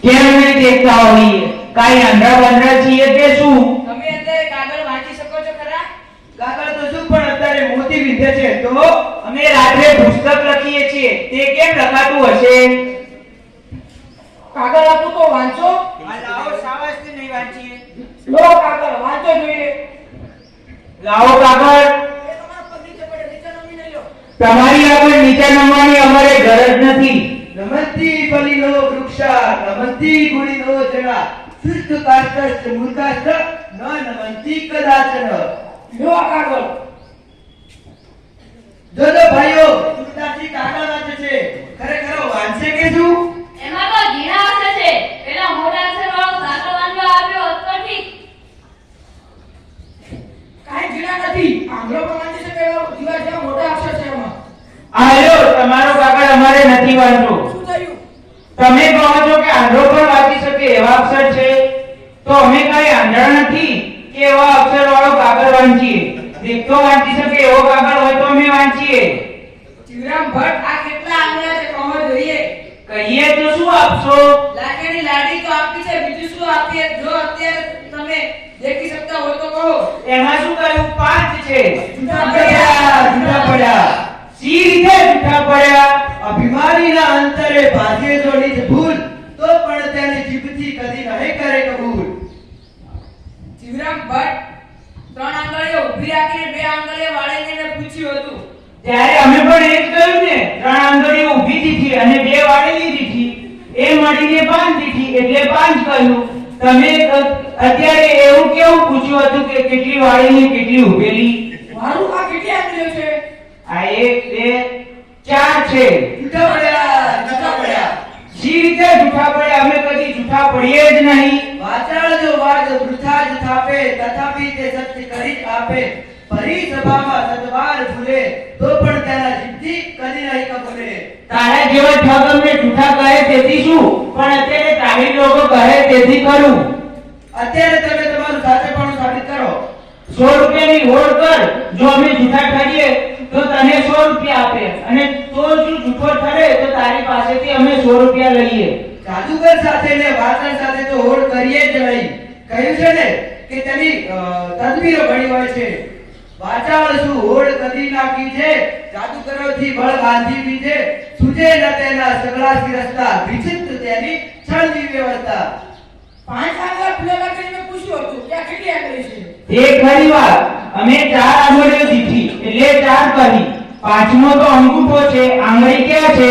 કેમ નહીં દેખતા હોઈએ? કાઈ આંધળા બંધળા છીએ કે શું? તમે અત્યારે કાગળ વાંચી શકો છો ખરા? કાગળ તો શું, પણ અત્યારે મોતી વિધે છે તો અમે રાત્રે પુસ્તક લખીએ છીએ, તે કેમ લખાતું હશે? કાગળ આપું તો વાંચો. આ લાવો, સાવાસથી નહીં વાંચીએ. લો કાગળ વાંચો જોઈએ. લાવો કાગળ. એ તમારા પગ નીચે પડે, નીચે નમી નહીં લો. તમારી આગળ નીચે નમવાની અમારે ગરજ નથી. નમંતી બલિનો વૃક્ષા, નમંતી ગુણીનો જણા, શુષ્ક કાષ્ઠસ્થ મૂર્ખાષ્ઠ, ન નમંતી કદાચન. લો આ કાગળ. જોજો ભાઈઓ, સુરદાસજી કાગળ વાંચે છે. ખરેખર વાંચે કે શું? એમાં તો ઝીણા અક્ષર છે. પેલા મોટા અક્ષરવાળો કાગળ વાંચવા આપ્યો હોત તો ઠીક. કાંઈ ઝીણા નથી. આંગળો પણ વાંચી શકે એવા દીવા જેવા મોટા અક્ષર છે એમાં. આયો તમારો કાગળ અમારે નથી વાંચવો. શું થયું? તમે કહો છો કે આંધળો પણ વાંચી શકે એવા અક્ષર છે, તો અમે કઈ આંધળા નથી કે એવા અક્ષર વાળો કાગળ વાંચીએ. દેખતો વાંચી શકે એવો કાગળ હોય તો અમે વાંચીએ. શિવરામ ભટ્ટ આ કેટલા આંગળા છે કહો જોઈએ. કહીએ તો શું આપશો? લાકડીની લાડી તો આપી છે, બીજું શું આપીએ? જો અત્યારે તમે દેખી શકતા હોય તો કહો. એમાં શું કહ્યું? 5 છે. જૂઠા જૂઠા પડ્યા. સી રીતે જૂઠા પડ્યા? અભિમાનીના અંતરે ભાજે જો નિજ ભૂલ, તો પણ તેની જીભથી કદી નહીં કરે કબૂલ. શિવરામ ભટ્ટ 3 આંગળીઓ ઊભી રાખીને 2 આંગળીઓ વાળીને મેં પૂછ્યું હતું. ત્યારે અમે પણ એ જ કહ્યું ને, 3 આંગળીઓ ઊભી દીધી અને 2 વાળેલી દીધી, એ મળીને 5 દીધી એટલે 5 કહ્યું. તમે અત્યારે એવું કેવું પૂછ્યું હતું કે કેટલી વાળેલી કેટલી ઊભેલી? મારું આ કેટલી આંગળીઓ છે? આ 1 2 4 છે. જૂઠા પડ્યા, જૂઠા પડ્યા. સી રીતે જૂઠા પડ્યા? અમે કદી જૂઠા પડીએ જ નહીં. વાચાળ જો વાદ વૃથા જ થાપે, તથાપિ તે સત્ય કરી જ આપે. પરી સભામાં સદવાર ભૂલે, તો પણ તેના જીભથી કદી નહીં કબૂલે. તારા જેવા ઠગ અમને જૂઠા કહે તેથી શું, પણ અત્યારે તારી લોકો કહે તેથી કરું. અત્યારે તમે તમારું સાચેપણું સાબિત કરો. 100 રૂપિયાની હોડ કર. જો અમે જૂઠા ઠરીએ તો તને 100 રૂપિયા આપે, અને તો જો જૂઠો ઠરે તો તારી પાસેથી અમે 100 રૂપિયા લઈએ. જાદુગર સાથે ને વાસણ સાથે તો હોડ કરીએ જ નહીં. કહ્યું છે ને કે તેની તદબીરો ઘણી હોય છે. વાચાળ શું હોડ કદી નાખી છે, જાદુગરોથી બળ બાંધી દીધે. સુજે ન તેના સગળા રસ્તા, વિચિત્ર તેની છળની વ્યવસ્થા. 5 આંગળા ખુલ્લા રાખીને મેં પૂછ્યું હતું કે આ કેટલી આંગળી છે? એ ખરી વાત. અમે 4 આંગળીઓ દીધી એટલે 4 કહી. 5મો તો અંગૂઠો છે. આંગળી ક્યાં છે?